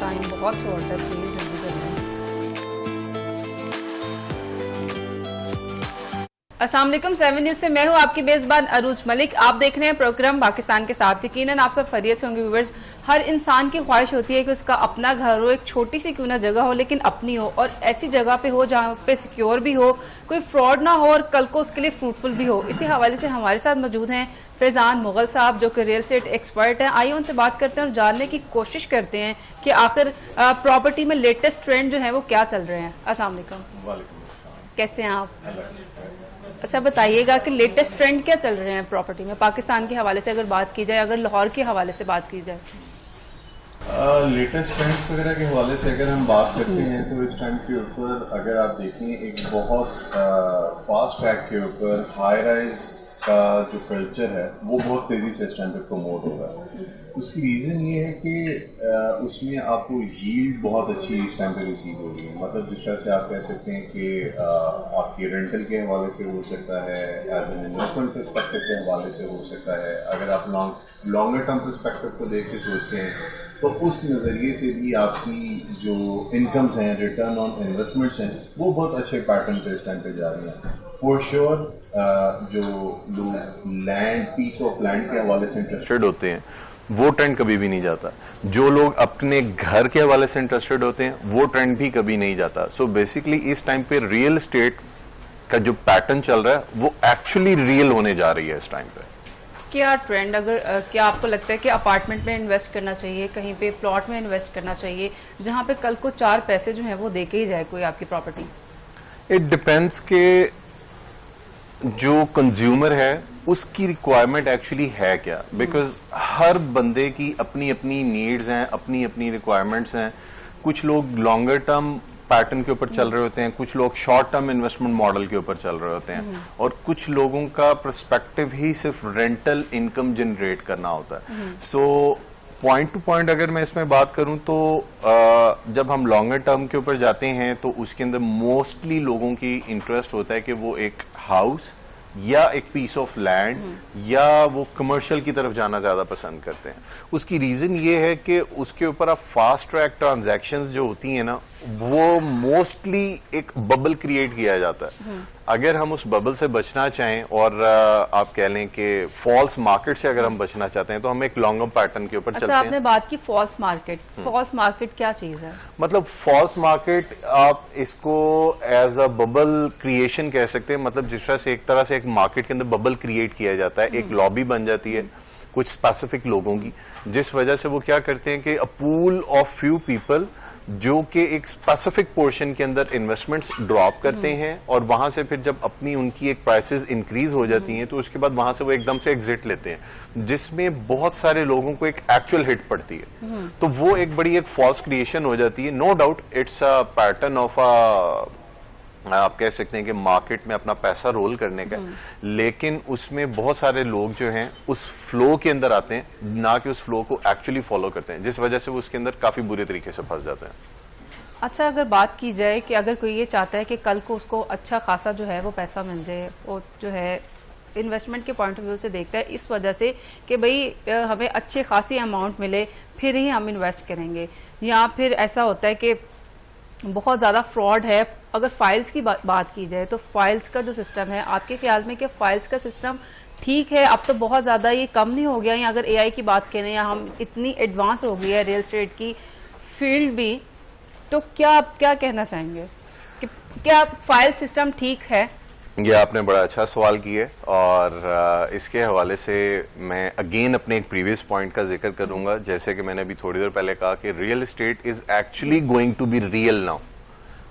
Time बहुत short है, please जल्दी करें। अस्सलाम वालेकुम, 7 न्यूज से मैं हूं आपकी मेजबान अरूज मलिक। आप देख रहे हैं प्रोग्राम पाकिस्तान के साथ। यकीनन आप सब खैरियत से होंगे व्यूअर्स। हर इंसान की ख्वाहिश होती है कि उसका अपना घर हो, एक छोटी सी क्यों ना जगह हो, लेकिन अपनी हो, और ऐसी जगह पे हो जहाँ पे सिक्योर भी हो, कोई फ्रॉड ना हो और कल को उसके लिए फ्रूटफुल भी हो। इसी हवाले से हमारे साथ मौजूद हैं फैजान मुगल साहब, जो कि रियल एस्टेट एक्सपर्ट हैं। आइए उनसे बात करते हैं और जानने की कोशिश करते हैं कि आखिर प्रॉपर्टी में लेटेस्ट ट्रेंड जो है वो क्या चल रहे हैं। अस्सलाम वालेकुम, कैसे हैं आप? अच्छा बताइएगा कि लेटेस्ट ट्रेंड क्या चल रहे हैं प्रॉपर्टी में, पाकिस्तान के हवाले से अगर बात की जाए, अगर लाहौर के हवाले से बात की जाए। लेटेस्ट ट्रेंड्स वगैरह के हवाले से अगर हम बात करते हैं तो इस टाइम के ऊपर अगर आप देखें एक बहुत फास्ट ट्रैक के ऊपर हाई राइज का जो कल्चर है वो बहुत तेज़ी से इस टाइम पे प्रमोट हो रहा है। उसकी रीज़न ये है कि उसमें आपको यील्ड बहुत अच्छी इस टाइम पे रिसीव हो रही है। मतलब जिस तरह से आप कह सकते हैं कि आपकी रेंटल के हवाले से हो सकता है, एज एन इन्वेस्टमेंट परस्पेक्टिव के हवाले से हो सकता है। अगर आप लॉन्गर टर्म परस्पेक्टिव को देख के सोचते हैं तो उस नज़रिए से भी आपकी जो इनकम्स हैं, रिटर्न ऑन इन्वेस्टमेंट्स हैं, वो बहुत अच्छे पैटर्न पे इस टाइम पे जा रही हैं। फॉर श्योर जो लोग लैंड, पीस ऑफ लैंड के हवाले से इंटरेस्टेड होते हैं वो ट्रेंड कभी भी नहीं जाता। जो लोग अपने घर के हवाले से इंटरेस्टेड होते हैं वो ट्रेंड भी कभी नहीं जाता। सो बेसिकली इस टाइम पे रियल एस्टेट का जो पैटर्न चल रहा है वो एक्चुअली रियल होने जा रही है इस टाइम पे। क्या ट्रेंड, अगर क्या आपको लगता है कि अपार्टमेंट में इन्वेस्ट करना चाहिए, कहीं पे प्लॉट में इन्वेस्ट करना चाहिए, जहां पे कल को 4 पैसे जो है वो दे के ही जाए कोई आपकी प्रॉपर्टी? इट डिपेंड्स के जो कंज्यूमर है उसकी रिक्वायरमेंट एक्चुअली है क्या। बिकॉज हर बंदे की अपनी अपनी नीड्स हैं, अपनी अपनी रिक्वायरमेंट्स हैं। कुछ लोग लॉन्गर टर्म पैटर्न के ऊपर चल रहे होते हैं, कुछ लोग शॉर्ट टर्म इन्वेस्टमेंट मॉडल के ऊपर चल रहे होते हैं, और कुछ लोगों का पर्सपेक्टिव ही सिर्फ रेंटल इनकम जनरेट करना होता है। सो पॉइंट टू पॉइंट अगर मैं इसमें बात करूं तो जब हम लॉन्गर टर्म के ऊपर जाते हैं तो उसके अंदर मोस्टली लोगों की इंटरेस्ट होता है कि वो एक हाउस या एक पीस ऑफ लैंड या वो कमर्शियल की तरफ जाना ज्यादा पसंद करते हैं। उसकी रीजन ये है कि उसके ऊपर आप फास्ट ट्रैक ट्रांजैक्शंस जो होती हैं ना, वो मोस्टली एक बबल क्रिएट किया जाता है। अगर हम उस बबल से बचना चाहें और आप कह लें कि फॉल्स मार्केट से अगर हम बचना चाहते हैं तो हम एक लॉन्गर पैटर्न के ऊपर चलते हैं। आपने बात की फॉल्स मार्केट, फॉल्स मार्केट क्या चीज है? मतलब फॉल्स मार्केट आप इसको एज अ बबल क्रिएशन कह सकते हैं। मतलब जिस तरह से एक मार्केट के अंदर बबल क्रिएट किया जाता है, एक लॉबी बन जाती है कुछ स्पेसिफिक लोगों की, जिस वजह से वो क्या करते हैं कि अ पूल ऑफ फ्यू पीपल जो कि एक स्पेसिफिक पोर्शन के अंदर इन्वेस्टमेंट्स ड्रॉप करते हैं, और वहां से फिर जब अपनी उनकी एक प्राइसेस इंक्रीज हो जाती हैं तो उसके बाद वहां से वो एकदम से एग्जिट लेते हैं, जिसमें बहुत सारे लोगों को एक एक्चुअल हिट पड़ती है। तो वो एक बड़ी एक फॉल्स क्रिएशन हो जाती है। No doubt it's a pattern of आप कह सकते हैं कि मार्केट में अपना पैसा रोल करने का, लेकिन उसमें बहुत सारे लोग जो हैं उस फ्लो के अंदर आते हैं, ना कि उस फ्लो को एक्चुअली फॉलो करते हैं, जिस वजह से वो उसके अंदर काफी बुरे तरीके से फंस जाते हैं। अच्छा, अगर बात की जाए कि अगर कोई ये चाहता है कि कल को उसको अच्छा खासा जो है वो पैसा मिल जाए, वो जो है इन्वेस्टमेंट के पॉइंट ऑफ व्यू से देखता है इस वजह से कि भाई हमें अच्छी खासी अमाउंट मिले फिर ही हम इन्वेस्ट करेंगे, या फिर ऐसा होता है कि बहुत ज़्यादा फ्रॉड है। अगर फाइल्स की बात की जाए तो फाइल्स का जो सिस्टम है, आपके ख्याल में कि फाइल्स का सिस्टम ठीक है? अब तो बहुत ज़्यादा ये कम नहीं हो गया, या अगर एआई की बात करें, या हम इतनी एडवांस हो गई है रियल एस्टेट की फील्ड भी, तो क्या आप क्या कहना चाहेंगे कि क्या फाइल सिस्टम ठीक है? ये आपने बड़ा अच्छा सवाल किया, और इसके हवाले से मैं अगेन अपने एक प्रीवियस पॉइंट का जिक्र करूंगा। जैसे कि मैंने अभी थोड़ी देर पहले कहा कि real estate is actually going to be real now.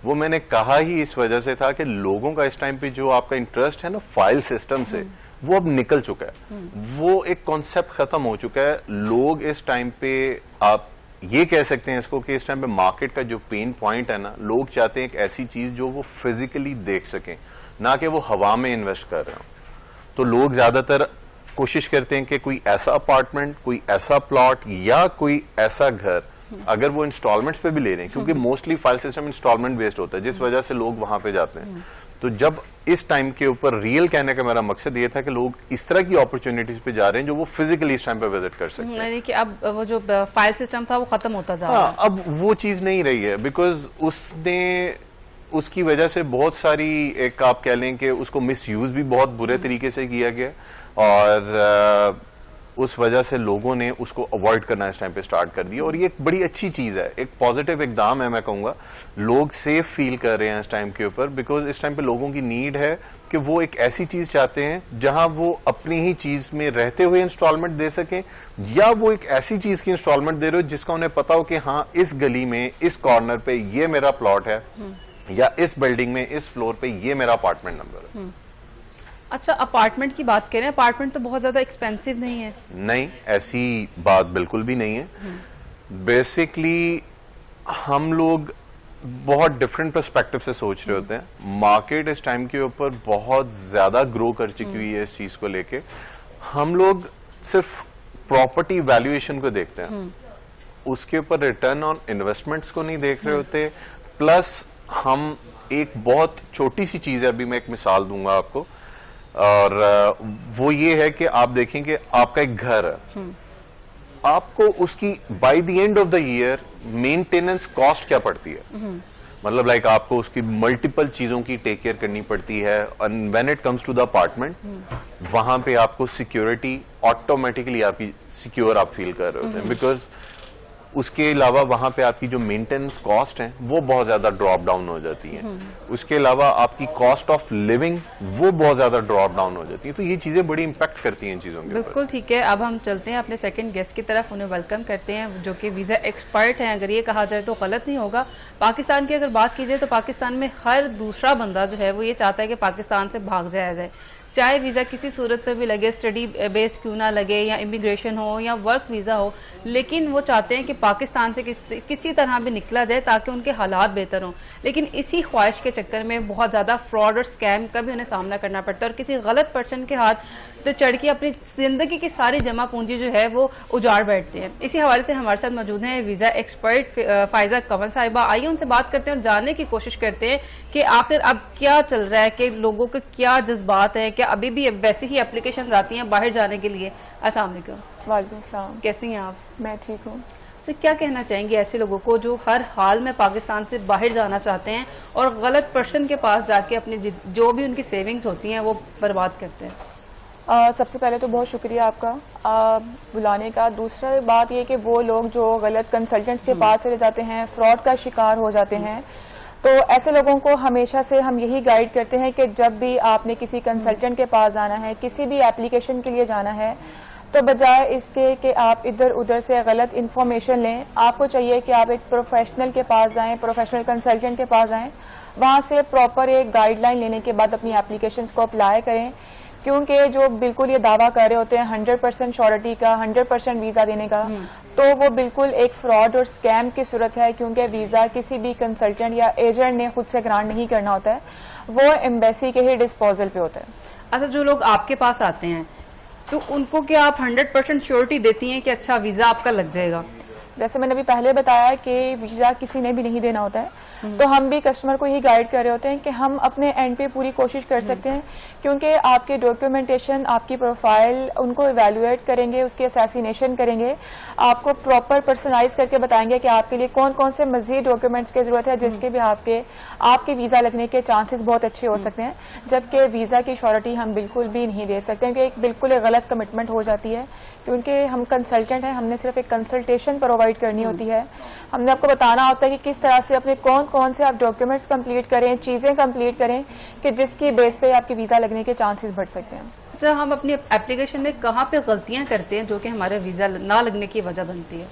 वो मैंने कहा ही इस वजह से था कि लोगों का इस टाइम पे जो आपका इंटरेस्ट है ना फाइल सिस्टम से, वो अब निकल चुका है। वो एक कॉन्सेप्ट खत्म हो चुका है। लोग इस टाइम पे, आप ये कह सकते हैं इसको कि इस टाइम पे मार्केट का जो पेन पॉइंट है ना, लोग चाहते हैं एक ऐसी चीज जो वो फिजिकली देख सकें, ना कि वो हवा में इन्वेस्ट कर रहे हो। तो लोग ज्यादातर कोशिश करते हैं कि कोई ऐसा अपार्टमेंट, कोई ऐसा प्लॉट या कोई ऐसा घर, अगर वो इंस्टॉलमेंट्स पे भी ले रहे हैं, क्योंकि mostly file system installment based होता है, जिस वजह से लोग वहां पे जाते हैं, तो जब इस टाइम के ऊपर रियल कहने का मेरा मकसद ये था कि लोग इस तरह की अपॉर्चुनिटीज पे जा रहे हैं जो वो फिजिकली इस टाइम पे विजिट कर सकते हैं। यानी कि अब वो जो फाइल सिस्टम था वो खत्म होता जा रहा है। हाँ, अब वो चीज नहीं रही है, बिकॉज उसकी वजह से बहुत सारी, एक आप कह लें कि उसको मिसयूज भी बहुत बुरे तरीके से किया गया, और उस वजह से लोगों ने उसको अवॉइड करना इस टाइम पे स्टार्ट कर दिया। और ये एक बड़ी अच्छी चीज है, एक पॉजिटिव इकदाम है, मैं कहूँगा। लोग सेफ फील कर रहे हैं इस टाइम के ऊपर, बिकॉज इस टाइम पे लोगों की नीड है कि वो एक ऐसी चीज चाहते हैं जहां वो अपनी ही चीज में रहते हुए इंस्टॉलमेंट दे सकें, या वो एक ऐसी चीज की इंस्टॉलमेंट दे रहे हो जिसका उन्हें पता हो कि हाँ, इस गली में, इस कॉर्नर पे ये मेरा प्लॉट है, या इस बिल्डिंग में, इस फ्लोर पे ये मेरा अपार्टमेंट नंबर है। अच्छा, अपार्टमेंट की बात करें, अपार्टमेंट तो बहुत ज्यादा एक्सपेंसिव नहीं है। नहीं, ऐसी बात बिल्कुल भी नहीं है। बेसिकली हम लोग बहुत डिफरेंट पर्सपेक्टिव से सोच रहे होते हैं। मार्केट इस टाइम के ऊपर बहुत ज्यादा ग्रो कर चुकी हुई है इस चीज को लेके। हम लोग सिर्फ प्रॉपर्टी वैल्यूएशन को देखते हैं, उसके ऊपर रिटर्न ऑन इन्वेस्टमेंट्स को नहीं देख रहे होते। प्लस हम एक बहुत छोटी सी चीज है, अभी मैं एक मिसाल दूंगा आपको, और वो ये है कि आप देखें कि आपका एक घर है, आपको उसकी by the end of the year maintenance cost क्या पड़ती है। मतलब लाइक आपको उसकी मल्टीपल चीजों की टेक केयर करनी पड़ती है। And when it comes to the apartment, वहां पे आपको सिक्योरिटी ऑटोमेटिकली आपकी सिक्योर आप फील कर रहे होते हैं, बिकॉज उसके अलावा वहां पे आपकी जो मेंटेनेंस कॉस्ट है वो बहुत ज्यादा ड्रॉप डाउन हो जाती है। उसके अलावा आपकी कॉस्ट ऑफ लिविंग वो बहुत ज्यादा ड्रॉप डाउन हो जाती है। तो ये चीजें बड़ी इंपैक्ट करती हैं इन चीजों के ऊपर। बिल्कुल ठीक है। अब हम चलते हैं अपने सेकंड गेस्ट की तरफ, उन्हें वेलकम करते हैं, जो कि वीजा एक्सपर्ट हैं, अगर ये कहा जाए तो गलत नहीं होगा। पाकिस्तान की अगर बात की जाए तो पाकिस्तान में हर दूसरा बंदा जो है वो ये चाहता है कि पाकिस्तान से भाग जाया जाए, चाहे वीजा किसी सूरत में भी लगे, स्टडी बेस्ड क्यों ना लगे, या इमिग्रेशन हो या वर्क वीजा हो, लेकिन वो चाहते हैं कि पाकिस्तान से किसी तरह भी निकला जाए ताकि उनके हालात बेहतर हों। लेकिन इसी ख्वाहिश के चक्कर में बहुत ज्यादा फ्रॉड और स्कैम का भी उन्हें सामना करना पड़ता है, और किसी गलत पर्सन के हाथ तो चढ़ के अपनी जिंदगी की सारी जमा पूंजी जो है वो उजाड़ बैठते हैं। इसी हवाले से हमारे साथ मौजूद हैं वीजा एक्सपर्ट फायजा कंवल साहिबा। आइए उनसे बात करते हैं और जानने की कोशिश करते हैं कि आखिर अब क्या चल रहा है, कि लोगों के क्या जज्बात हैं, क्या अभी भी वैसी ही एप्लीकेशन आती हैं बाहर जाने के लिए। अस्सलाम वालेकुम। वालेकुम सलाम। कैसी हैं आप? मैं ठीक हूँ। तो क्या कहना चाहेंगे ऐसे लोगों को जो हर हाल में पाकिस्तान से बाहर जाना चाहते हैं और गलत पर्सन के पास जाके अपनी जो भी उनकी सेविंग्स होती हैं वो बर्बाद करते हैं? सबसे पहले तो बहुत शुक्रिया आपका बुलाने का। दूसरा बात ये कि वो लोग जो गलत कंसल्टेंट्स के पास चले जाते हैं, फ्रॉड का शिकार हो जाते हैं, तो ऐसे लोगों को हमेशा से हम यही गाइड करते हैं कि जब भी आपने किसी कंसल्टेंट के पास जाना है, किसी भी एप्लीकेशन के लिए जाना है, तो बजाय इसके कि आप इधर उधर से गलत इन्फॉर्मेशन लें, आपको चाहिए कि आप एक प्रोफेशनल के पास जाएं, प्रोफेशनल कंसल्टेंट के पास जाएं, वहां से प्रॉपर एक गाइडलाइन लेने के बाद अपनी एप्लीकेशंस को अप्लाई करें। क्योंकि जो बिल्कुल ये दावा कर रहे होते हैं 100% श्योरिटी का, 100% वीजा देने का, तो वो बिल्कुल एक फ्रॉड और स्कैम की सूरत है। क्योंकि वीजा किसी भी कंसल्टेंट या एजेंट ने खुद से ग्रांट नहीं करना होता है, वो एम्बेसी के ही डिस्पोजल पे होता है। अच्छा, जो लोग आपके पास आते हैं तो उनको क्या आप 100% श्योरिटी देती हैं कि अच्छा वीजा आपका लग जाएगा? जैसे मैंने अभी पहले बताया कि वीजा किसी ने भी नहीं देना होता है, तो हम भी कस्टमर को ही गाइड कर रहे होते हैं कि हम अपने एंड पे पूरी कोशिश कर सकते हैं। क्योंकि आपके डॉक्यूमेंटेशन, आपकी प्रोफाइल, उनको इवेलुएट करेंगे, उसकी असैसिनेशन करेंगे, आपको प्रॉपर पर्सनलाइज करके बताएंगे कि आपके लिए कौन कौन से मजीद डॉक्यूमेंट्स की जरूरत है जिसके भी आपके वीजा लगने के चांसेस बहुत अच्छे हो सकते हैं। जबकि वीजा की श्योरिटी हम बिल्कुल भी नहीं दे सकते, क्योंकि बिल्कुल एक गलत कमिटमेंट हो जाती है। क्योंकि हम कंसल्टेंट हैं, हमने सिर्फ एक कंसल्टेशन प्रोवाइड करनी होती है। हमने आपको बताना होता है कि किस तरह से अपने कौन कौन से आप डॉक्यूमेंट्स कंप्लीट करें, चीजें कंप्लीट करें कि जिसकी बेस पे आपके वीजा लगने के चांसेस बढ़ सकते हैं। अच्छा, हम अपनी एप्लीकेशन में कहाँ पे गलतियां करते हैं जो कि हमारे वीजा ना लगने की वजह बनती है?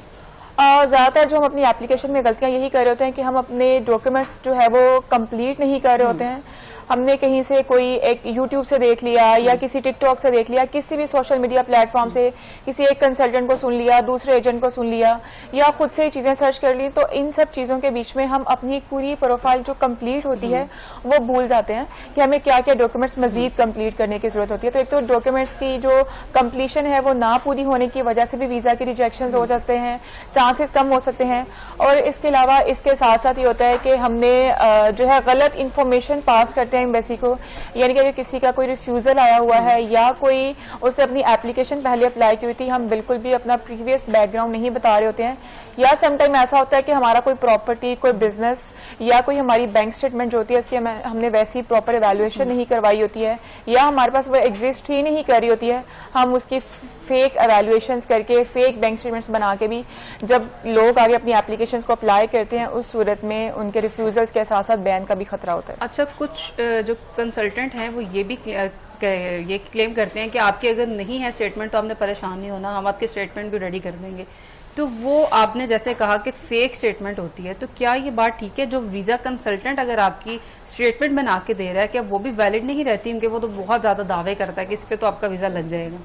ज्यादातर जो हम अपनी एप्लीकेशन में गलतियां यही कर रहे होते हैं कि हम अपने डॉक्यूमेंट्स जो है वो कंप्लीट नहीं कर रहे होते हैं। हमने कहीं से कोई एक यूट्यूब से देख लिया या किसी टिकटॉक से देख लिया, किसी भी सोशल मीडिया प्लेटफॉर्म से किसी एक कंसल्टेंट को सुन लिया, दूसरे एजेंट को सुन लिया, या खुद से ही चीजें सर्च कर ली। तो इन सब चीजों के बीच में हम अपनी एक पूरी प्रोफाइल जो कंप्लीट होती है वो भूल जाते हैं कि हमें क्या क्या डॉक्यूमेंट्स मजीद कंप्लीट करने की जरूरत होती है। तो एक तो डॉक्यूमेंट्स की जो कंप्लीशन है वो ना पूरी होने की वजह से भी वीजा के रिजेक्शन हो जाते हैं, चांसेस कम हो सकते हैं। और इसके अलावा इसके साथ साथ ये होता है कि हमने जो है गलत इंफॉर्मेशन पास करते हैं हैं एम्बेसी को, यानी कि अगर किसी का कोई रिफ्यूजल आया हुआ है या कोई उसने अपनी एप्लीकेशन पहले अप्लाई की हुई थी, हम बिल्कुल भी अपना प्रीवियस बैकग्राउंड नहीं बता रहे होते हैं, या समटाइम ऐसा होता है कि हमारा कोई प्रॉपर्टी, कोई बिजनेस या कोई हमारी बैंक स्टेटमेंट जो होती है उसकी हमने वैसी प्रॉपर एवेल्युएशन नहीं करवाई होती है, या हमारे पास वो एग्जिस्ट ही नहीं कर रही होती है, हम उसकी फेक एवेल्युएशंस करके फेक बैंक स्टेटमेंट्स बना के भी जब लोग आगे अपनी एप्लीकेशंस को अप्लाई करते हैं, उस सूरत में उनके रिफ्यूजल्स के साथ साथ बैन का भी खतरा होता है। अच्छा, कुछ जो कंसल्टेंट हैं वो ये भी ये क्लेम करते हैं कि आपकी अगर नहीं है स्टेटमेंट तो आपने परेशान नहीं होना, हम आपके स्टेटमेंट भी रेडी कर देंगे। तो वो आपने जैसे कहा कि फेक स्टेटमेंट होती है, तो क्या ये बात ठीक है जो वीजा कंसल्टेंट अगर आपकी स्टेटमेंट बना के दे रहा है, क्या वो भी वैलिड नहीं रहती? क्योंकि वो तो बहुत ज्यादा दावे करता है कि इस पे तो आपका वीजा लग जाएगा।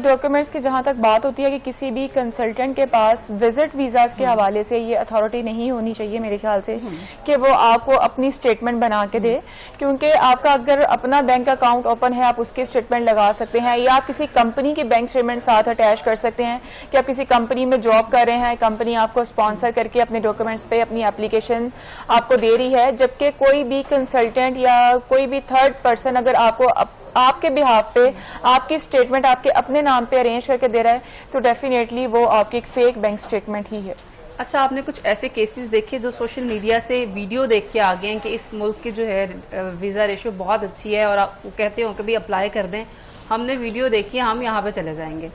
डॉक्यूमेंट्स की जहां तक बात होती है कि किसी भी कंसल्टेंट के पास विजिट वीजाज के हवाले से ये अथॉरिटी नहीं होनी चाहिए मेरे ख्याल से कि वो आपको अपनी स्टेटमेंट बना के दे, क्योंकि आपका अगर अपना बैंक अकाउंट ओपन है आप उसकी स्टेटमेंट लगा सकते हैं, या आप किसी कंपनी की बैंक स्टेटमेंट साथ अटैच कर सकते हैं कि आप किसी कंपनी में जॉब कर रहे हैं, कंपनी आपको स्पॉन्सर करके अपने डॉक्यूमेंट्स पे अपनी एप्लीकेशन आपको दे रही है, जबकि कोई भी कंसल्टेंट या कोई भी थर्ड पर्सन अगर आपको आपके बिहाफ पे आपकी स्टेटमेंट आपके अपने नाम पे अरेंज करके दे रहा है तो डेफिनेटली वो आपकी एक फेक बैंक स्टेटमेंट ही है। अच्छा, आपने कुछ ऐसे केसेस देखे जो सोशल मीडिया से वीडियो देख के आ गए हैं कि इस मुल्क की जो है वीजा रेशियो बहुत अच्छी है और आप कहते हो कि भी अप्लाई कर दें, हमने वीडियो देखी है, हम यहाँ पे चले जाएंगे,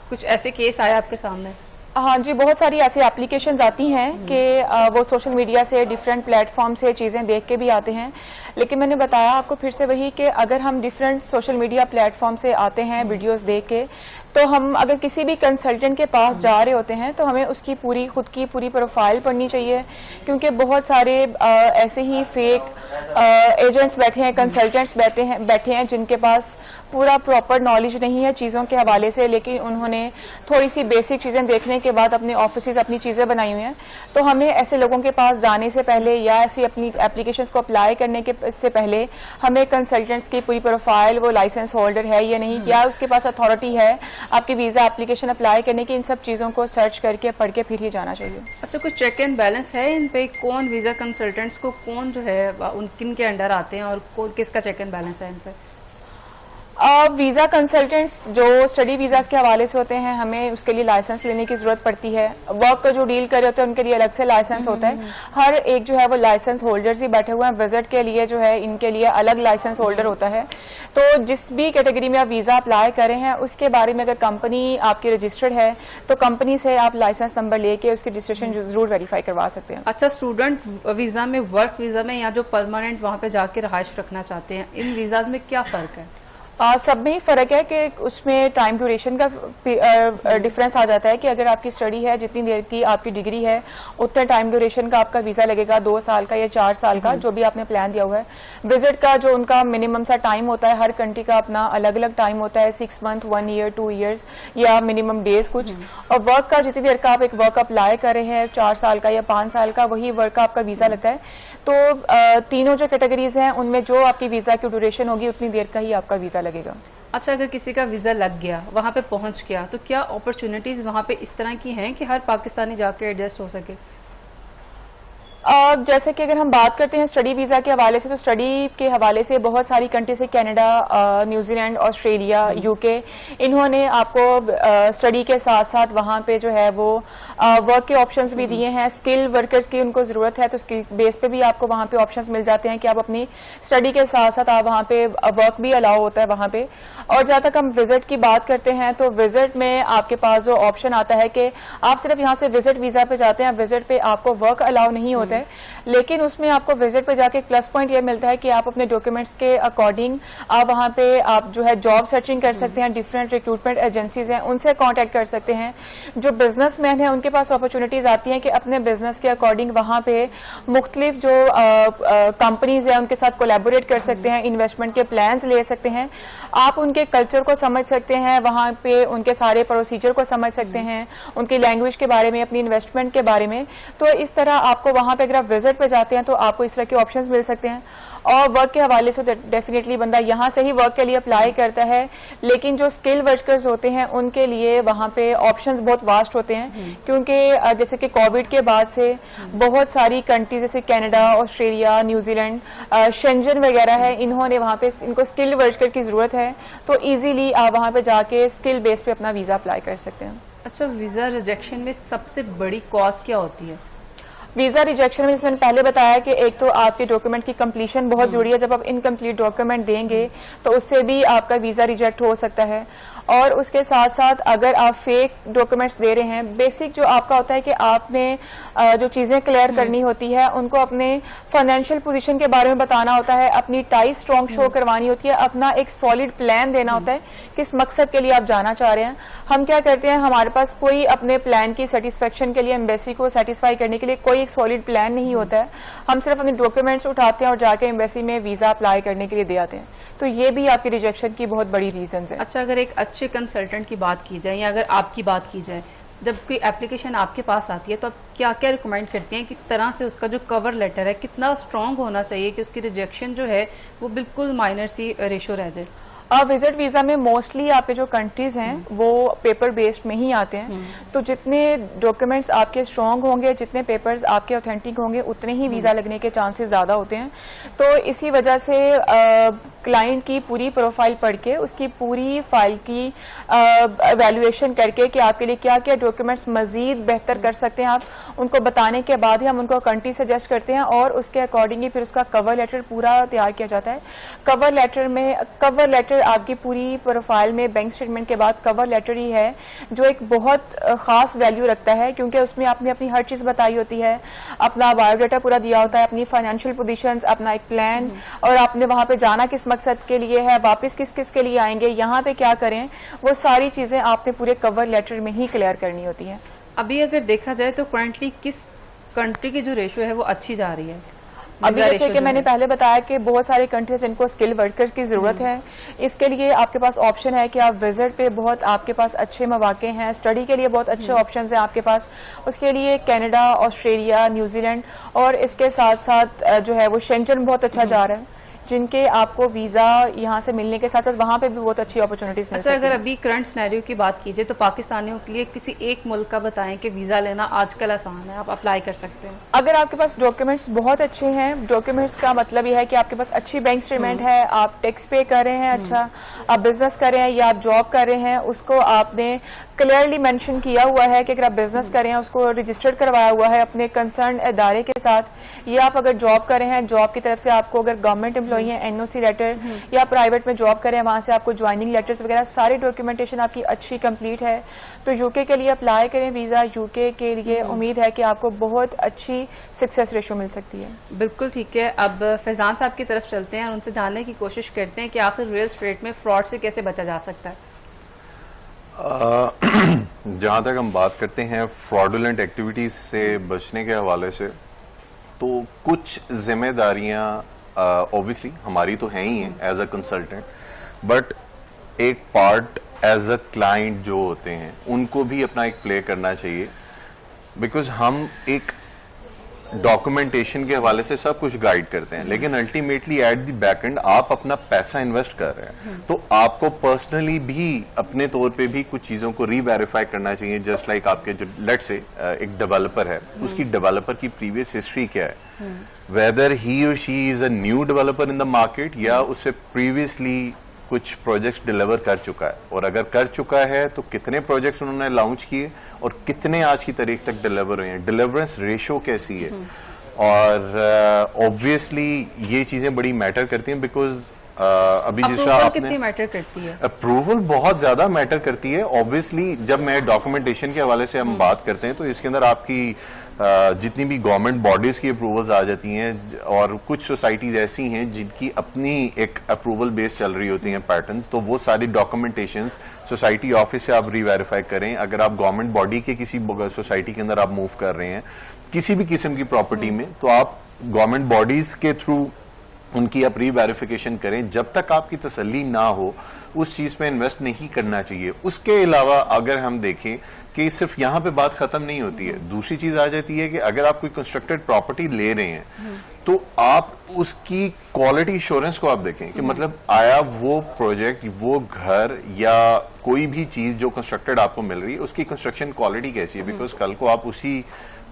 कुछ ऐसे केस आए आपके सामने? हाँ जी, बहुत सारी ऐसी एप्लीकेशंस आती हैं कि वो सोशल मीडिया से डिफरेंट प्लेटफॉर्म से चीज़ें देख के भी आते हैं, लेकिन मैंने बताया आपको फिर से वही कि अगर हम डिफरेंट सोशल मीडिया प्लेटफॉर्म से आते हैं वीडियोस देख के, तो हम अगर किसी भी कंसल्टेंट के पास जा रहे होते हैं तो हमें उसकी खुद की पूरी प्रोफाइल पढ़नी चाहिए, क्योंकि बहुत सारे ऐसे ही फेक एजेंट्स बैठे हैं, कंसल्टेंट्स बैठे हैं जिनके पास पूरा प्रॉपर नॉलेज नहीं है चीज़ों के हवाले से, लेकिन उन्होंने थोड़ी सी बेसिक चीज़ें देखने के बाद अपने ऑफिस अपनी चीज़ें बनाई हुई हैं। तो हमें ऐसे लोगों के पास जाने से पहले या ऐसी अपनी एप्लीकेशंस को अप्लाई करने के से पहले हमें कंसल्टेंट्स की पूरी प्रोफाइल, वो लाइसेंस होल्डर है या नहीं, क्या उसके पास अथॉरिटी है आपकी वीजा एप्लीकेशन अप्लाई करने की, इन सब चीज़ों को सर्च करके पढ़ के फिर ही जाना चाहिए। अच्छा, कुछ चेक एंड बैलेंस है इन पे? कौन वीजा कंसल्टेंट्स को कौन जो है उन किन के अंडर आते हैं और किसका चेक एंड बैलेंस है इन पे? वीजा कंसल्टेंट्स जो स्टडी वीजास के हवाले से होते हैं, हमें उसके लिए लाइसेंस लेने की जरूरत पड़ती है। वर्क का जो डील कर रहे होते हैं उनके लिए अलग से लाइसेंस होता है। हर एक जो है वो लाइसेंस होल्डर्स ही बैठे हुए हैं। विजिट के लिए जो है इनके लिए अलग लाइसेंस होल्डर होता है। तो जिस भी कैटेगरी में आप वीजा अप्लाई कर रहे हैं उसके बारे में अगर कंपनी आपकी रजिस्टर्ड है तो कंपनी से आप लाइसेंस नंबर लेके उसकी रजिस्ट्रेशन जरूर वेरीफाई करवा सकते हैं। अच्छा, स्टूडेंट वीजा में, वर्क वीजा में या जो परमानेंट वहां पे जाके रहायश रखना चाहते हैं, इन वीजाज में क्या फर्क है? सब में ही फर्क है कि उसमें टाइम ड्यूरेशन का डिफरेंस आ जाता है कि अगर आपकी स्टडी है, जितनी देर की आपकी डिग्री है उतना टाइम ड्यूरेशन का आपका वीजा लगेगा, 2 साल का या 4 साल का, जो भी आपने प्लान दिया हुआ है। विजिट का जो उनका मिनिमम सा टाइम होता है, हर कंट्री का अपना अलग अलग टाइम होता है, 6 मंथ, 1 ईयर, 2 ईयर्स या मिनिमम डेज कुछ। और वर्क का जितनी देर का आप एक वर्क अप्लाई कर रहे हैं, 4 साल का या 5 साल का, वही वर्क का आपका वीजा लगता है। तो तीनों जो कैटेगरीज हैं उनमें जो आपकी वीजा की ड्यूरेशन होगी उतनी देर का ही आपका वीजा लगेगा। अच्छा, अगर किसी का वीजा लग गया, वहां पे पहुंच गया, तो क्या अपॉर्चुनिटीज वहां पे इस तरह की हैं कि हर पाकिस्तानी जाके एडजस्ट हो सके? जैसे कि अगर हम बात करते हैं स्टडी वीजा के हवाले से, तो स्टडी के हवाले से बहुत सारी कंट्री से, कनाडा, न्यूजीलैंड, ऑस्ट्रेलिया, यूके, इन्होंने आपको स्टडी के साथ साथ वहां पे जो है वो वर्क के ऑप्शंस भी दिए हैं। स्किल वर्कर्स की उनको जरूरत है तो स्किल बेस पे भी आपको वहां पे ऑप्शंस मिल जाते हैं कि आप अपनी स्टडी के साथ साथ आप वहां पे वर्क भी अलाउ होता है वहां पे। और जहां तक हम विजिट की बात करते हैं तो विजिट में आपके पास जो ऑप्शन आता है कि आप सिर्फ यहाँ से विजिट वीजा पे जाते हैं, विजिट पे आपको वर्क अलाउ नहीं होता है, लेकिन उसमें आपको विजिट पे जाके प्लस पॉइंट ये मिलता है कि आप अपने डॉक्यूमेंट्स के अकॉर्डिंग आप वहां पे आप जो है जॉब सर्चिंग कर सकते हैं। डिफरेंट रिक्रूटमेंट एजेंसीज हैं उनसे कांटेक्ट कर सकते हैं। जो बिजनेसमैन है उनके पास अपॉर्चुनिटीज आती हैं कि अपने बिजनेस के अकॉर्डिंग वहां पे मुख्तलिफ जो कंपनीज है उनके साथ कोलैबोरेट कर सकते हैं, इन्वेस्टमेंट के प्लान्स ले सकते हैं। आप उनके कल्चर को समझ सकते हैं, वहां पे उनके सारे प्रोसीजर को समझ सकते हैं, उनकी लैंग्वेज के बारे में, अपनी इन्वेस्टमेंट के बारे में। तो इस तरह आपको वहां पे पे अगर आप विजिट पे जाते हैं तो आपको इस तरह के ऑप्शंस मिल सकते हैं। और वर्क के हवाले से डेफिनेटली बंदा यहाँ से ही वर्क के लिए अप्लाई करता है, लेकिन जो स्किल वर्कर्स होते हैं उनके लिए वहाँ पे ऑप्शंस बहुत वास्ट होते हैं, क्योंकि जैसे कि कोविड के बाद से बहुत सारी कंट्रीज जैसे कनाडा, ऑस्ट्रेलिया, न्यूजीलैंड, शेंजन वगैरह है, इन्होंने वहाँ पे इनको स्किल्ड वर्कर की जरूरत है, तो इजीली आप वहाँ पे जाके स्किल बेस पे अपना वीजा अप्लाई कर सकते हैं। अच्छा, वीजा रिजेक्शन में सबसे बड़ी कॉज क्या होती है? वीजा रिजेक्शन में जैसे मैंने पहले बताया कि एक तो आपके डॉक्यूमेंट की कंप्लीशन बहुत जरूरी है। जब आप इनकम्प्लीट डॉक्यूमेंट देंगे तो उससे भी आपका वीजा रिजेक्ट हो सकता है। और उसके साथ साथ अगर आप फेक डॉक्यूमेंट्स दे रहे हैं, बेसिक जो आपका होता है कि आपने जो चीजें क्लियर करनी होती है, उनको अपने फाइनेंशियल पोजीशन के बारे में बताना होता है, अपनी टाई स्ट्रॉन्ग शो करवानी होती है, अपना एक सॉलिड प्लान देना होता है किस मकसद के लिए आप जाना चाह रहे हैं। हम क्या करते हैं, हमारे पास कोई अपने प्लान की सेटिस्फेक्शन के लिए, एम्बेसी को सेटिस्फाई करने के लिए कोई एक सॉलिड प्लान नहीं होता है। हम सिर्फ अपने डॉक्यूमेंट्स उठाते हैं और जाके एम्बेसी में वीजा अप्लाई करने के लिए दे आते हैं। तो ये भी आपकी रिजेक्शन की बहुत बड़ी रीजन है। अच्छा, अगर एक अच्छे कंसल्टेंट की बात की जाए या अगर आपकी बात की जाए, जब कोई एप्लीकेशन आपके पास आती है तो आप क्या क्या रिकमेंड करती हैं, किस तरह से उसका जो कवर लेटर है कितना स्ट्रांग होना चाहिए कि उसकी रिजेक्शन जो है वो बिल्कुल माइनर सी रेशो रह जाए? विजिट वीजा में मोस्टली आपके जो कंट्रीज हैं वो पेपर बेस्ड में ही आते हैं, तो जितने डॉक्यूमेंट्स आपके स्ट्रॉन्ग होंगे, जितने पेपर्स आपके ऑथेंटिक होंगे, उतने ही वीजा लगने के चांसेस ज्यादा होते हैं। तो इसी वजह से क्लाइंट की पूरी प्रोफाइल पढ़ के, उसकी पूरी फाइल की एवेल्युएशन करके कि आपके लिए क्या क्या डॉक्यूमेंट्स मजीद बेहतर कर सकते हैं, आप उनको बताने के बाद ही हम उनको कंट्री सजेस्ट करते हैं और उसके अकॉर्डिंगली फिर उसका कवर लेटर पूरा तैयार किया जाता है। कवर लेटर आपकी पूरी प्रोफाइल में बैंक स्टेटमेंट के बाद कवर लेटर ही है जो एक बहुत खास वैल्यू रखता है, क्योंकि उसमें आपने अपनी हर चीज बताई होती है, अपना बायोडाटा पूरा दिया होता है, अपनी फाइनेंशियल पोजीशंस, अपना एक प्लान, और आपने वहां पे जाना किस मकसद के लिए है, वापस किस किस के लिए आएंगे, यहाँ पे क्या करें, वो सारी चीजें आपने पूरे कवर लेटर में ही क्लियर करनी होती है। अभी अगर देखा जाए तो करंटली किस कंट्री की जो रेशो है वो अच्छी जा रही है? अभी जैसे कि मैंने पहले बताया कि बहुत सारे कंट्रीज जिनको स्किल वर्कर्स की जरूरत है, इसके लिए आपके पास ऑप्शन है कि आप विजिट पे बहुत आपके पास अच्छे मौके हैं, स्टडी के लिए बहुत अच्छे ऑप्शंस हैं आपके पास। उसके लिए कनाडा, ऑस्ट्रेलिया, न्यूजीलैंड और इसके साथ साथ जो है वो शेंजन बहुत अच्छा जा रहा है, जिनके आपको वीजा यहाँ से मिलने के साथ साथ वहाँ पे भी बहुत अच्छी अपॉर्चुनिटीज मिल सकती हैं। अगर अभी करंट सिनेरियो की बात कीजिए तो पाकिस्तानियों के लिए किसी एक मुल्क का बताएं कि वीजा लेना आजकल आसान है, आप अप्लाई कर सकते हैं? अगर आपके पास डॉक्यूमेंट्स बहुत अच्छे हैं, डॉक्यूमेंट्स का मतलब यह है कि आपके पास अच्छी बैंक स्टेटमेंट है, आप टैक्स पे कर रहे हैं, अच्छा आप बिजनेस कर रहे हैं या आप जॉब कर रहे हैं, उसको आपने क्लियरली मेंशन किया हुआ है कि अगर आप बिजनेस कर रहे हैं उसको रजिस्टर्ड करवाया हुआ है अपने कंसर्न इदारे के साथ, या आप अगर जॉब कर रहे हैं, जॉब की तरफ से आपको अगर गवर्नमेंट एम्प्लॉई है एनओसी लेटर, या प्राइवेट में जॉब कर रहे हैं वहां से आपको ज्वाइनिंग लेटर्स वगैरह सारी डॉक्यूमेंटेशन आपकी अच्छी कंप्लीट है, तो यूके के लिए अप्लाई करें वीजा। यूके के लिए उम्मीद है कि आपको बहुत अच्छी सक्सेस रेशो मिल सकती है। बिल्कुल ठीक है। अब फैजान साहब की तरफ चलते हैं और उनसे जानने की कोशिश करते हैं कि आखिर रियल एस्टेट में फ्रॉड से कैसे बचा जा सकता है। जहाँ तक हम बात करते हैं फ्रॉडुलेंट एक्टिविटीज से बचने के हवाले से, तो कुछ जिम्मेदारियां ऑब्वियसली हमारी तो हैं ही हैं एज अ कंसल्टेंट, बट एक पार्ट एज अ क्लाइंट जो होते हैं उनको भी अपना एक प्ले करना चाहिए, बिकॉज हम एक डॉक्यूमेंटेशन के हवाले से सब कुछ गाइड करते हैं, लेकिन ultimately at the back and आप अपना पैसा इन्वेस्ट कर रहे हैं, तो आपको पर्सनली भी अपने तौर पे भी कुछ चीजों को रीवेरीफाई करना चाहिए। जस्ट लाइक आपके जो लेट्स से एक डेवलपर है, उसकी डेवलपर की प्रीवियस हिस्ट्री क्या है, वेदर ही और she is a new developer in the market या उससे प्रीवियसली कुछ प्रोजेक्ट्स डिलीवर कर चुका है, और अगर कर चुका है तो कितने प्रोजेक्ट्स उन्होंने लॉन्च किए और कितने आज की तारीख तक डिलीवर हुए हैं, डिलीवरेंस रेशो कैसी है। और ऑब्वियसली ये चीजें बड़ी मैटर करती हैं, बिकॉज अभी जैसा आपने कितनी मैटर करती है, अप्रूवल बहुत ज्यादा मैटर करती है। ऑब्वियसली जब मैं डॉक्यूमेंटेशन के हवाले से हम बात करते हैं तो इसके अंदर आपकी जितनी भी गवर्नमेंट बॉडीज की अप्रूवल्स आ जाती हैं, और कुछ सोसाइटीज ऐसी हैं जिनकी अपनी एक अप्रूवल बेस चल रही होती हैं पैटर्न्स, तो वो सारी डॉक्यूमेंटेशंस सोसाइटी ऑफिस से आप रीवेरीफाई करें। अगर आप गवर्नमेंट बॉडी के किसी सोसाइटी के अंदर आप मूव कर रहे हैं किसी भी किस्म की प्रॉपर्टी में, तो आप गवर्नमेंट बॉडीज के थ्रू उनकी आप री-वेरिफिकेशन करें। जब तक आपकी तसल्ली ना हो उस चीज पे इन्वेस्ट नहीं करना चाहिए। उसके अलावा अगर हम देखें कि सिर्फ यहाँ पे बात खत्म नहीं होती है, दूसरी चीज आ जाती है कि अगर आप कोई कंस्ट्रक्टेड प्रॉपर्टी ले रहे हैं तो आप उसकी क्वालिटी इंश्योरेंस को आप देखें कि मतलब आया वो प्रोजेक्ट, वो घर या कोई भी चीज जो कंस्ट्रक्टेड आपको मिल रही है उसकी कंस्ट्रक्शन क्वालिटी कैसी है। बिकॉज कल को आप उसी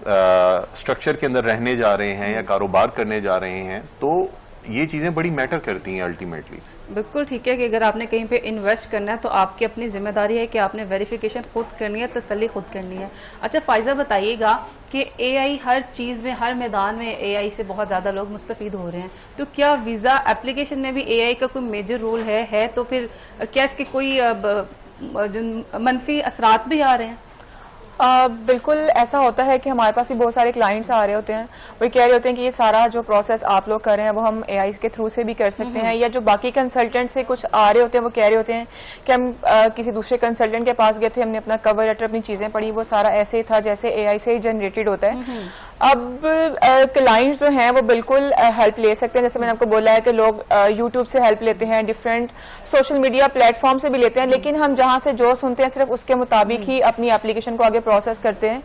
स्ट्रक्चर के अंदर रहने जा रहे हैं या कारोबार करने जा रहे हैं तो ये चीजें बड़ी मैटर करती हैं अल्टीमेटली। बिल्कुल ठीक है कि अगर आपने कहीं पे इन्वेस्ट करना है तो आपकी अपनी जिम्मेदारी है कि आपने वेरिफिकेशन खुद करनी है, तसल्ली खुद करनी है। अच्छा फाइजा बताइएगा कि एआई हर चीज में, हर मैदान में एआई से बहुत ज्यादा लोग मुस्तफीद हो रहे हैं, तो क्या वीजा एप्लीकेशन में भी एआई का कोई मेजर रोल है तो फिर क्या इसके कोई जो मनफी असरात भी आ रहे हैं? बिल्कुल ऐसा होता है कि हमारे पास भी बहुत सारे क्लाइंट्स आ रहे होते हैं, वो कह रहे होते हैं कि ये सारा जो प्रोसेस आप लोग कर रहे हैं वो हम एआई के थ्रू से भी कर सकते हैं, या जो बाकी कंसल्टेंट से कुछ आ रहे होते हैं वो कह रहे होते हैं कि हम किसी दूसरे कंसल्टेंट के पास गए थे, हमने अपना कवर लेटर, अपनी चीजें पढ़ी, वो सारा ऐसे ही था जैसे एआई से ही जनरेटेड होता है। अब क्लाइंट्स जो हैं वो बिल्कुल हेल्प ले सकते हैं, जैसे मैंने आपको बोला है कि लोग यूट्यूब से हेल्प लेते हैं, डिफरेंट सोशल मीडिया प्लेटफॉर्म से भी लेते हैं, लेकिन हम जहां से जो सुनते हैं सिर्फ उसके मुताबिक ही अपनी एप्लीकेशन को आगे प्रोसेस करते हैं।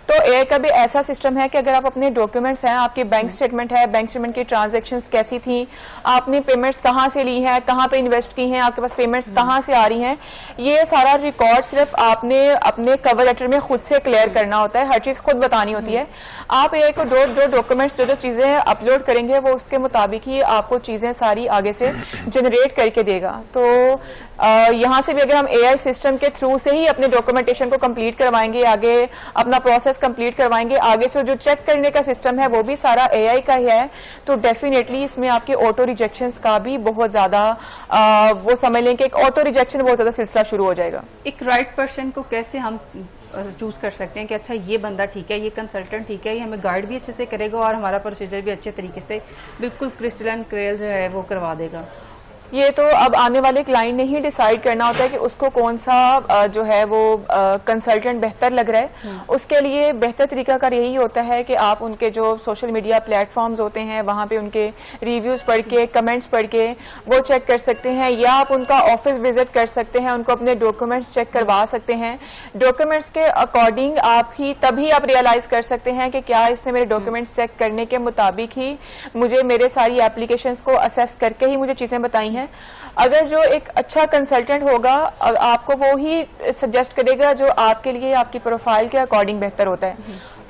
तो एआई का भी ऐसा सिस्टम है कि अगर आप अपने डॉक्यूमेंट्स हैं, आपकी बैंक स्टेटमेंट है, बैंक स्टेटमेंट की ट्रांजेक्शन्स कैसी थी, आपने पेमेंट्स कहाँ से ली हैं, कहाँ पे इन्वेस्ट की हैं, आपके पास पेमेंट्स कहाँ से आ रही हैं, ये सारा रिकॉर्ड सिर्फ आपने अपने कवर लेटर में खुद से क्लियर करना होता है, हर चीज खुद बतानी होती है। आप एआई को जो डॉक्यूमेंट्स जो चीजें अपलोड करेंगे वो उसके मुताबिक ही आपको चीजें सारी आगे से जनरेट करके देगा। तो यहाँ से भी अगर हम एआई सिस्टम के थ्रू से ही अपने डॉक्यूमेंटेशन को कंप्लीट करवाएंगे, आगे अपना प्रोसेस कंप्लीट करवाएंगे, आगे से जो चेक करने का सिस्टम है वो भी सारा एआई का ही है, तो डेफिनेटली इसमें आपके ऑटो रिजेक्शंस का भी बहुत ज्यादा वो समझ लें कि एक ऑटो रिजेक्शन बहुत ज्यादा सिलसिला शुरू हो जाएगा। एक राइट पर्सन को कैसे हम चूज कर सकते हैं कि अच्छा ये बंदा ठीक है, ये कंसल्टेंट ठीक है, ये हमें गाइड भी अच्छे से करेगा और हमारा प्रोसीजर भी अच्छे तरीके से बिल्कुल क्रिस्टल एंड क्लियर जो है वो करवा देगा? ये तो अब आने वाले क्लाइंट ने ही डिसाइड करना होता है कि उसको कौन सा जो है वो कंसल्टेंट बेहतर लग रहा है। उसके लिए बेहतर तरीका का यही होता है कि आप उनके जो सोशल मीडिया प्लेटफॉर्म्स होते हैं वहां पे उनके रिव्यूज पढ़ के, कमेंट्स पढ़ के वो चेक कर सकते हैं, या आप उनका ऑफिस विजिट कर सकते हैं, उनको अपने डॉक्यूमेंट्स चेक करवा सकते हैं। डॉक्यूमेंट्स के अकॉर्डिंग आप ही तभी आप रियलाइज कर सकते हैं कि क्या इसने मेरे डॉक्यूमेंट्स चेक करने के मुताबिक ही मुझे मेरे सारी एप्लीकेशंस को असेस करके ही मुझे चीजें बताई हैं। अगर जो एक अच्छा कंसल्टेंट होगा आपको वो ही सजेस्ट करेगा जो आपके लिए आपकी प्रोफाइल के अकॉर्डिंग बेहतर होता है।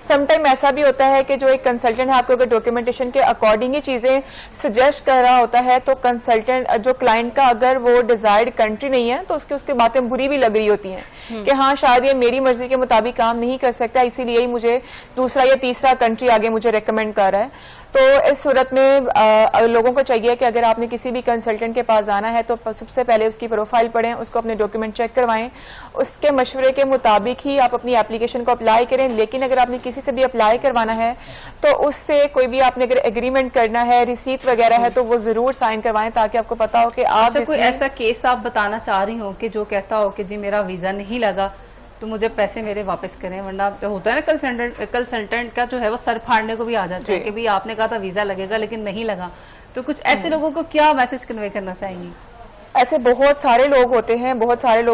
समटाइम ऐसा भी होता है कि जो एक कंसल्टेंट है आपको अगर डॉक्यूमेंटेशन के अकॉर्डिंग ही चीजें सजेस्ट कर रहा होता है तो कंसल्टेंट जो क्लाइंट का अगर वो डिजायर्ड कंट्री नहीं है तो उसकी बातें बुरी भी लग रही होती हैं कि हाँ शायद ये मेरी मर्जी के मुताबिक काम नहीं कर सकता, इसीलिए ही मुझे दूसरा या तीसरा कंट्री आगे मुझे रेकमेंड कर रहा है। तो इस सूरत में लोगों को चाहिए कि अगर आपने किसी भी कंसल्टेंट के पास जाना है तो सबसे पहले उसकी प्रोफाइल पढ़ें, उसको अपने डॉक्यूमेंट चेक करवाएं, उसके मशवरे के मुताबिक ही आप अपनी एप्लीकेशन को अप्लाई करें। लेकिन अगर आपने किसी से भी अप्लाई करवाना है तो उससे कोई भी आपने अगर एग्रीमेंट करना है, रिसीट वगैरह है, तो वो जरूर साइन करवाएं ताकि आपको पता हो कि आप अच्छा, कोई ऐसा केस आप बताना चाह रही हो कि जो कहता हो कि जी मेरा वीजा नहीं लगा तो मुझे पैसे मेरे वापस करें, वरना तो होता है ना कंसल्टेंट का जो है वो सर फाड़ने को भी आ जाता है कि भी आपने कहा था वीजा लगेगा लेकिन नहीं लगा। तो कुछ ऐसे लोगों को क्या मैसेज कन्वे करना चाहेंगी? ऐसे बहुत सारे लोग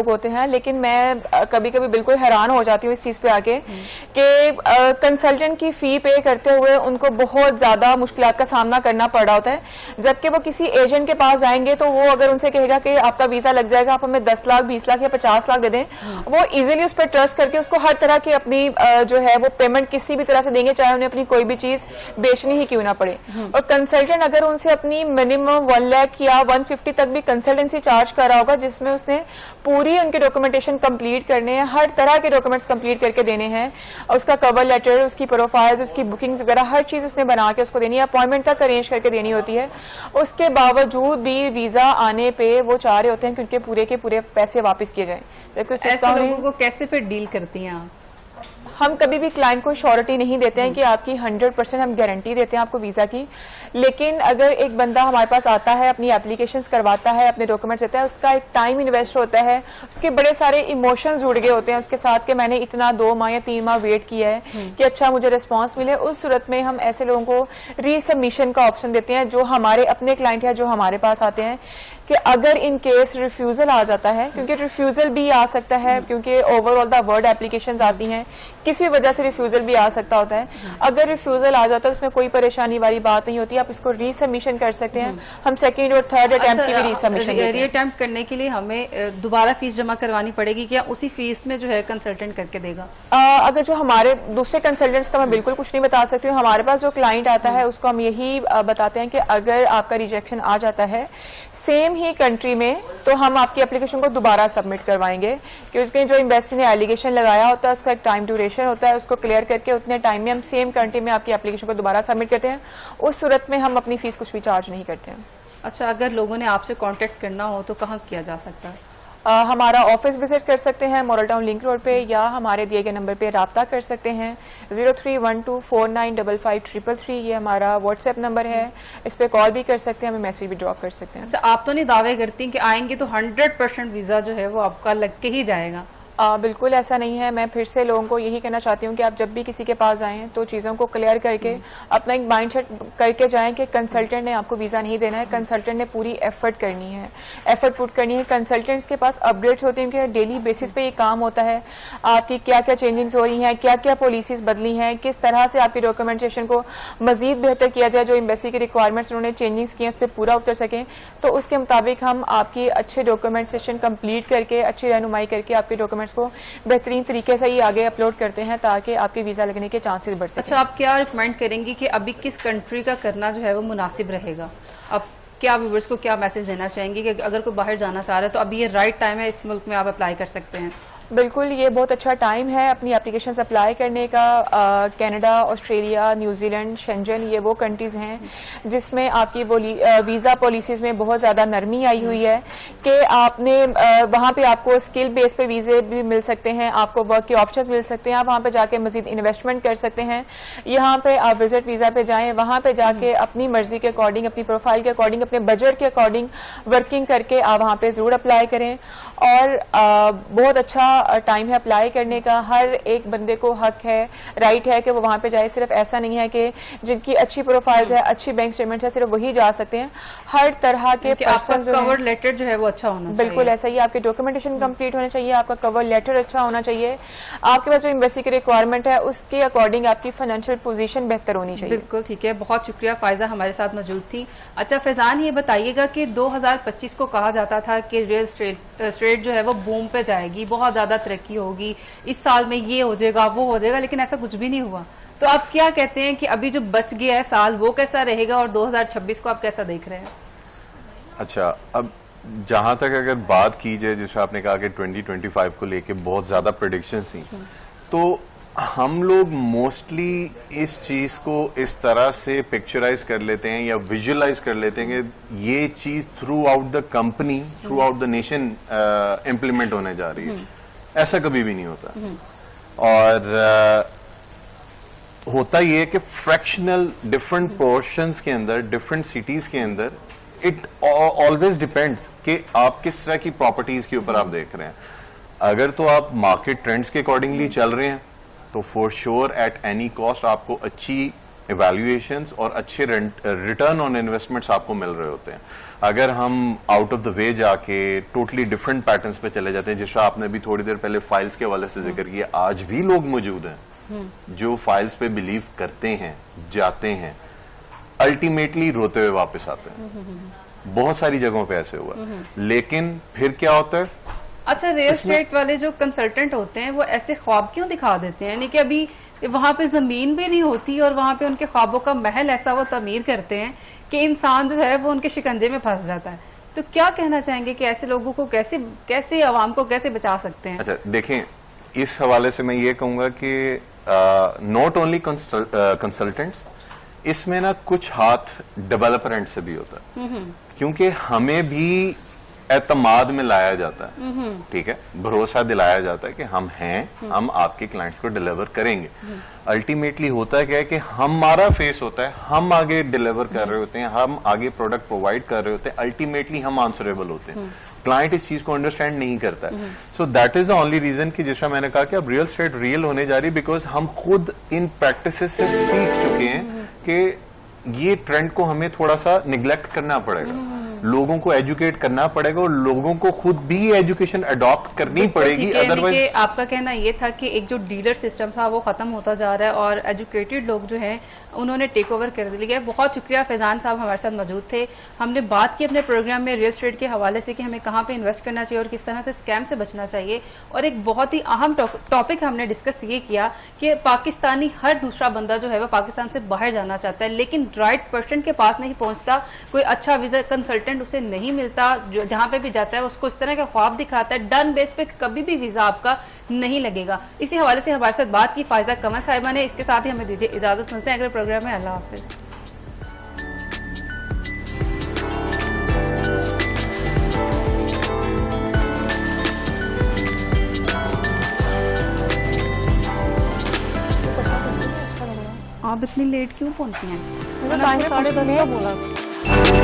होते हैं, लेकिन मैं कभी कभी बिल्कुल हैरान हो जाती हूँ इस चीज पे आके कि कंसल्टेंट की फी पे करते हुए उनको बहुत ज्यादा मुश्किलात का सामना करना पड़ रहा होता है, जबकि वो किसी एजेंट के पास जाएंगे तो वो अगर उनसे कहेगा कि आपका वीजा लग जाएगा, आप हमें 10 लाख 20 लाख या 50 लाख दे दें, वो इजीली उस पर ट्रस्ट करके उसको हर तरह की अपनी जो है वो पेमेंट किसी भी तरह से देंगे, चाहे उन्हें अपनी कोई भी चीज बेचनी ही क्यों ना पड़े। और कंसल्टेंट अगर उनसे अपनी मिनिमम 1 लाख या 150 तक भी कंसल्टेंसी चार्ज कर रहा होगा, जिसमें उसने पूरी उनके डॉक्यूमेंटेशन कंप्लीट करने हैं, हर तरह के डॉक्यूमेंट्स कंप्लीट करके देने हैं, उसका कवर लेटर, उसकी प्रोफाइल्स, उसकी बुकिंग्स वगैरह हर चीज उसने बना के उसको देनी है, अपॉइंटमेंट तक अरेंज करके देनी होती है। उसके बावजूद भी वीजा आने पे वो चाह रहे होते हैं कि उनके पूरे के पूरे पैसे वापस किए जाएं। ऐसे लोगों को कैसे फिर डील करती हैं आप? हम कभी भी क्लाइंट को श्योरिटी नहीं देते हैं कि आपकी 100% हम गारंटी देते हैं आपको वीजा की, लेकिन अगर एक बंदा हमारे पास आता है, अपनी एप्लीकेशंस करवाता है, अपने डॉक्यूमेंट्स देता है, उसका एक टाइम इन्वेस्ट होता है, उसके बड़े सारे इमोशंस जुड़ गए होते हैं उसके साथ कि मैंने इतना 2 माह या 3 माह वेट किया है कि अच्छा मुझे रिस्पॉन्स मिले। उस सूरत में हम ऐसे लोगों को रीसबमिशन का ऑप्शन देते हैं, जो हमारे अपने क्लाइंट है जो हमारे पास आते हैं, कि अगर इन केस रिफ्यूजल आ जाता है, क्योंकि रिफ्यूजल भी आ सकता है, क्योंकि ओवरऑल द वर्ड एप्लीकेशंस आती हैं, किसी वजह से रिफ्यूजल भी आ सकता होता है। अगर रिफ्यूजल आ जाता है उसमें कोई परेशानी वाली बात नहीं होती, आप इसको रीसबमिशन कर सकते हैं। हम सेकंड और थर्ड अटेम्प्ट की भी रीसबमिशन देते हैं। अटेम्प्ट करने के लिए हमें दोबारा फीस जमा करवानी पड़ेगी क्या उसी फीस में जो है कंसल्टेंट करके देगा? अगर जो हमारे दूसरे कंसल्टेंट्स का मैं बिल्कुल कुछ नहीं बता सकती हूँ। हमारे पास जो क्लाइंट आता है उसको हम यही बताते हैं कि अगर आपका रिजेक्शन आ जाता है सेम ही कंट्री में, तो हम आपकी एप्लीकेशन को दोबारा सबमिट करवाएंगे, क्योंकि जो एम्बेसी ने एलिगेशन लगाया होता है उसका एक टाइम ड्यूरेशन होता है, उसको क्लियर करके उतने टाइम में हम सेम कंट्री में आपकी एप्लीकेशन को दोबारा सबमिट करते हैं। उस सूरत में हम अपनी फीस कुछ भी चार्ज नहीं करते हैं। अच्छा, अगर लोगों ने आपसे कांटेक्ट करना हो तो कहाँ किया जा सकता है? हमारा ऑफिस विजिट कर सकते हैं मॉडल टाउन लिंक रोड पे, या हमारे दिए गए नंबर पे राब्ता कर सकते हैं 0312495533। ये हमारा व्हाट्सएप नंबर है, इस पे कॉल भी कर सकते हैं, हमें मैसेज भी ड्रॉप कर सकते हैं। अच्छा, आप तो नहीं दावे करती कि आएंगे तो 100% वीजा जो है वो आपका लग के ही जाएगा? बिल्कुल ऐसा नहीं है। मैं फिर से लोगों को यही कहना चाहती हूँ कि आप जब भी किसी के पास आएँ तो चीज़ों को क्लियर करके अपना एक माइंडसेट करके जाएं कि कंसल्टेंट ने आपको वीज़ा नहीं देना है, कंसल्टेंट ने पूरी एफर्ट करनी है, एफर्ट पुट करनी है। कंसल्टेंट्स के पास अपडेट्स होते हैं कि डेली बेसिस पे ये काम होता है, आपकी क्या क्या चेंजिंग्स हो रही हैं, क्या क्या पॉलिसीज बदली हैं, किस तरह से आपकी डॉक्यूमेंटेशन को मजीद बेहतर किया जाए, जो एम्बेसी की रिक्वायरमेंट्स उन्होंने चेंजिंग्स किए उस पर पूरा उतर सकें। तो उसके मुताबिक हम आपकी अच्छे डॉक्यूमेंटेशन कंप्लीट करके, अच्छी रहनुमाई करके आपके डॉक्यूमेंट्स को बेहतरीन तरीके से ही आगे अपलोड करते हैं ताकि आपके वीजा लगने के चांसेस बढ़ सकें। अच्छा, आप क्या रिकमेंड करेंगी कि अभी किस कंट्री का करना जो है वो मुनासिब रहेगा? अब क्या व्यूअर्स को क्या मैसेज देना चाहेंगे कि अगर कोई बाहर जाना चाह रहा है तो अभी ये राइट टाइम है, इस मुल्क में आप अप्लाई कर सकते हैं? बिल्कुल, ये बहुत अच्छा टाइम है अपनी एप्लीकेशन अप्लाई करने का। कनाडा, ऑस्ट्रेलिया, न्यूजीलैंड, शेंजन, ये वो कंट्रीज हैं जिसमें आपकी वो वीज़ा पॉलिसीज में बहुत ज़्यादा नरमी आई हुई है कि आपने वहाँ पे आपको स्किल बेस पे वीज़े भी मिल सकते हैं, आपको वर्क के ऑप्शन मिल सकते हैं, आप वहाँ पे जाके मजीद इन्वेस्टमेंट कर सकते हैं। यहाँ पे आप विजिट वीज़ा पे जाएँ, वहाँ पे जाके अपनी मर्जी के अकॉर्डिंग, अपनी प्रोफाइल के अकॉर्डिंग, अपने बजट के अकॉर्डिंग वर्किंग करके आप वहाँ पे ज़रूर अप्लाई करें। और बहुत अच्छा टाइम है अप्लाई करने का। हर एक बंदे को हक है, राइट है कि वो वहां पे जाए। सिर्फ ऐसा नहीं है कि जिनकी अच्छी प्रोफाइल्स है, अच्छी बैंक स्टेटमेंट है, सिर्फ वही जा सकते हैं। हर तरह के पर्सन कवर लेटर जो है वो अच्छा होना चाहिए। बिल्कुल ऐसा ही, आपके डॉक्यूमेंटेशन कंप्लीट होने चाहिए, आपका कवर लेटर अच्छा होना चाहिए, आपके पास जो एम्बेसी की रिक्वायरमेंट है उसके अकॉर्डिंग आपकी फाइनेंशियल पोजीशन बेहतर होनी चाहिए। बिल्कुल ठीक है, बहुत शुक्रिया। फायजा हमारे साथ मौजूद थी। अच्छा फैजान, ये बताइएगा कि 2025 को कहा जाता था कि रियल स्टेट जो है वो बूम पे जाएगी, बहुत ज्यादा तरक्की होगी, इस साल में ये हो जाएगा वो हो जाएगा, लेकिन ऐसा कुछ भी नहीं हुआ। तो आप क्या कहते हैं कि अभी जो बच गया है साल वो कैसा रहेगा और 2026 को आप कैसा देख रहे हैं? अच्छा, अब जहां तक अगर बात की जाए, जैसे आपने कहा कि 2025 को लेके बहुत ज्यादा प्रेडिक्शंस थी, तो हम लोग मोस्टली इस चीज को इस तरह से पिक्चराइज कर लेते हैं या विजुअलाइज कर लेते हैं कि ये चीज through out the company, through out the nation implement होने जा रही है। ऐसा कभी भी नहीं होता। और होता ये है कि फ्रैक्शनल डिफरेंट पोर्शंस के अंदर, डिफरेंट सिटीज के अंदर, इट ऑलवेज डिपेंड्स कि आप किस तरह की प्रॉपर्टीज के ऊपर आप देख रहे हैं। अगर तो आप मार्केट ट्रेंड्स के अकॉर्डिंगली चल रहे हैं तो for sure at any cost आपको अच्छी इवैल्यूएशंस और अच्छे रिटर्न ऑन इन्वेस्टमेंट्स आपको मिल रहे होते हैं। अगर हम आउट ऑफ द वे जाके टोटली डिफरेंट पैटर्न्स पे चले जाते हैं, जैसा आपने भी थोड़ी देर पहले फाइल्स के हवाले से जिक्र किया, आज भी लोग मौजूद हैं जो फाइल्स पे बिलीव करते हैं, जाते हैं, अल्टीमेटली रोते हुए वापस आते हैं। बहुत सारी जगहों पे ऐसे हुआ। लेकिन फिर क्या होता है? अच्छा, रियल एस्टेट वाले जो कंसल्टेंट होते हैं वो ऐसे ख्वाब क्यों दिखा देते हैं? यानी कि अभी वहां पे जमीन भी नहीं होती और वहां पे उनके ख्वाबों का महल ऐसा वो तमीर करते हैं कि इंसान जो है वो उनके शिकंजे में फंस जाता है। तो क्या कहना चाहेंगे कि ऐसे लोगों को कैसे आवाम को कैसे बचा सकते हैं? अच्छा देखें, इस हवाले से मैं ये कहूंगा कि नॉट ओनली कंसल्टेंट्स, इसमें ना कुछ हाथ डेवलपर एंड से भी होता है, क्योंकि हमें भी एतमाद में लाया जाता है, ठीक है, भरोसा दिलाया जाता है कि हम हैं, हम आपके क्लाइंट्स को डिलीवर करेंगे। अल्टीमेटली होता क्या है कि हमारा फेस होता है, हम आगे डिलीवर कर रहे होते हैं, हम आगे प्रोडक्ट प्रोवाइड कर रहे होते हैं, अल्टीमेटली हम आंसरेबल होते हैं। क्लाइंट इस चीज को अंडरस्टैंड नहीं करता है। So that is the only reason कि जिसमें मैंने कहा कि अब रियल स्टेट रियल होने जा रही है, बिकॉज हम खुद इन प्रैक्टिसेस से सीख चुके हैं कि ये ट्रेंड को हमें थोड़ा सा निग्लेक्ट करना पड़ेगा, लोगों को एजुकेट करना पड़ेगा और लोगों को खुद भी एजुकेशन अडॉप्ट करनी पड़ेगी। अदरवाइज आपका कहना ये था कि एक जो डीलर सिस्टम था वो खत्म होता जा रहा है और एजुकेटेड लोग जो हैं उन्होंने टेक ओवर कर लिया है। बहुत शुक्रिया, फैजान साहब हमारे साथ मौजूद थे। हमने बात की अपने प्रोग्राम में रियल एस्टेट के हवाले से कि हमें कहाँ पे इन्वेस्ट करना चाहिए और किस तरह से स्कैम से बचना चाहिए, और एक बहुत ही अहम टॉपिक हमने डिस्कस ये किया कि पाकिस्तानी हर दूसरा बंदा जो है वो पाकिस्तान से बाहर जाना चाहता है, लेकिन राइट पर्सन के पास नहीं पहुंचता, कोई अच्छा वीजा कंसल्टेंट उसे नहीं मिलता, जो जहां पे भी जाता है उसको इस तरह का ख्वाब दिखाता है, डन बेस पे कभी भी वीजा आपका नहीं लगेगा। इसी हवाले से हमारे साथ बात की फायजा कमर साहिबा ने। इसके साथ ही हमें दीजिए इजाजत, मिलते हैं अगले प्रोग्राम में। अल्लाह हाफिज। आप इतनी लेट क्यों पहुंची हैं? मुझे टाइम 10:30 बोला।